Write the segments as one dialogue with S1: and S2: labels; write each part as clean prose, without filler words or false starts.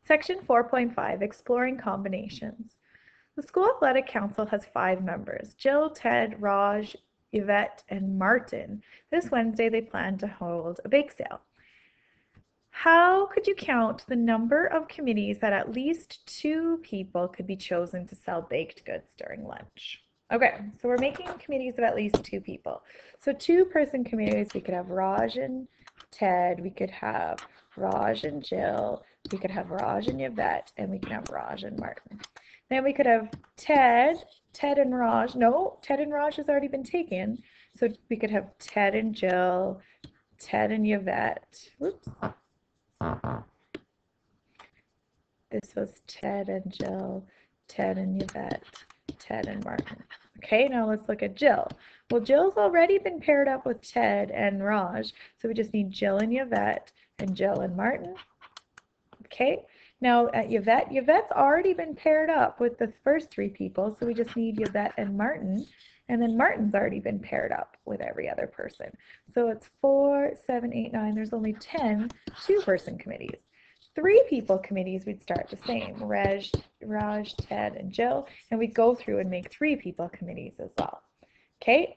S1: Section 4.5, Exploring Combinations. The School Athletic Council has 5 members, Jill, Ted, Raj, Yvette, and Martin. This Wednesday they plan to hold a bake sale. How could you count the number of committees that at least 2 people could be chosen to sell baked goods during lunch? Okay, so we're making committees of at least 2 people. So 2-person committees, we could have Raj and Ted, we could have Raj and Jill, we could have Raj and Yvette, and we can have Raj and Martin. Then we could have Ted and Raj. No, Ted and Raj has already been taken. So we could have Ted and Jill, Ted and Yvette. Whoops. This was Ted and Jill, Ted and Yvette, Ted and Martin. Okay, now let's look at Jill. Well, Jill's already been paired up with Ted and Raj, so we just need Jill and Yvette and Jill and Martin. Okay, now at Yvette's already been paired up with the first 3 people, so we just need Yvette and Martin, and then Martin's already been paired up with every other person. So it's 4, 7, 8, 9, there's only 10 2-person committees. 3-people committees, we'd start the same, Raj, Ted, and Jill, and we'd go through and make 3-people committees as well. Okay,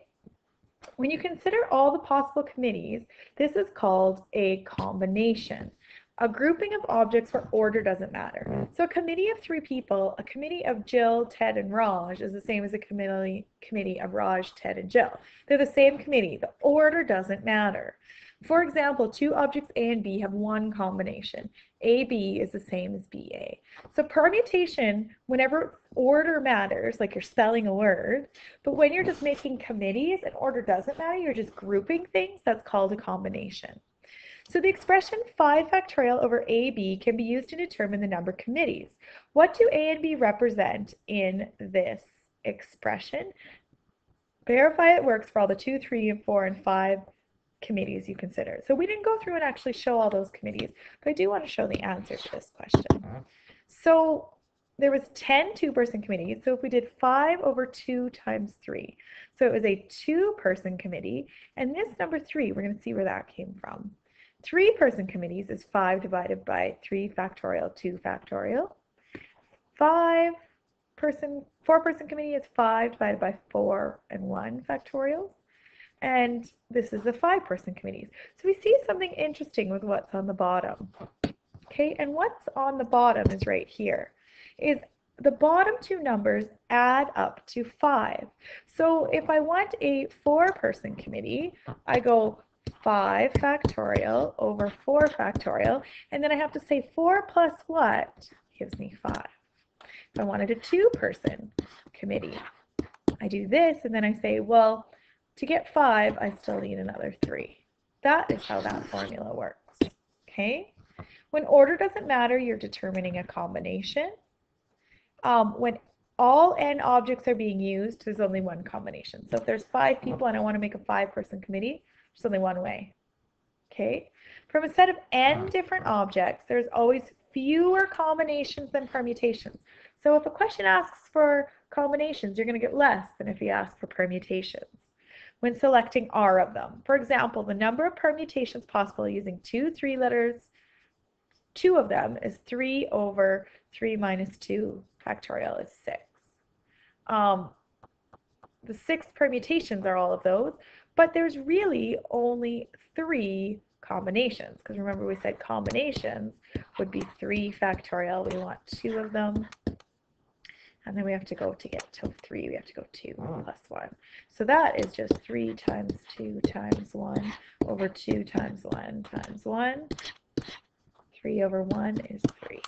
S1: when you consider all the possible committees, this is called a combination. A grouping of objects where order doesn't matter. So a committee of 3 people, a committee of Jill, Ted, and Raj is the same as a committee of Raj, Ted, and Jill. They're the same committee. The order doesn't matter. For example, 2 objects A and B have 1 combination. AB is the same as BA. So permutation, whenever order matters, like you're spelling a word, but when you're just making committees and order doesn't matter, you're just grouping things, that's called a combination. So the expression 5 factorial over AB can be used to determine the number of committees. What do A and B represent in this expression? Verify it works for all the 2, 3, and 4, and 5 committees you consider. So we didn't go through and actually show all those committees, but I do want to show the answer to this question. So there was 10 2-person committees. So if we did 5 over 2 times 3, so it was a 2-person committee, and this number 3, we're going to see where that came from. 3-person committees is 5 divided by 3 factorial 2 factorial. 4-person committee is 5 divided by 4 and 1 factorial. And this is the 5-person committees. So we see something interesting with what's on the bottom. Okay, and what's on the bottom is right here. Is the bottom 2 numbers add up to 5. So if I want a 4-person committee, I go 5 factorial over 4 factorial, and then I have to say 4 plus what gives me 5. If I wanted a 2-person committee, I do this, and then I say, well, to get 5, I still need another 3. That is how that formula works. Okay? When order doesn't matter, you're determining a combination. When all n objects are being used, there's only 1 combination. So if there's 5 people and I want to make a 5-person committee, there's only 1 way. Okay? From a set of n different objects, there's always fewer combinations than permutations. So if a question asks for combinations, you're going to get less than if you ask for permutations when selecting R of them. For example, the number of permutations possible using 2 3-letters, 2 of them is 3 over 3 minus 2 factorial is 6. The 6 permutations are all of those, but there's really only 3 combinations, because remember we said combinations would be 3 factorial. We want 2 of them. And then we have to go to get to 3, we have to go 2 plus 1. So that is just 3 times 2 times 1 over 2 times 1 times 1. 3 over 1 is 3.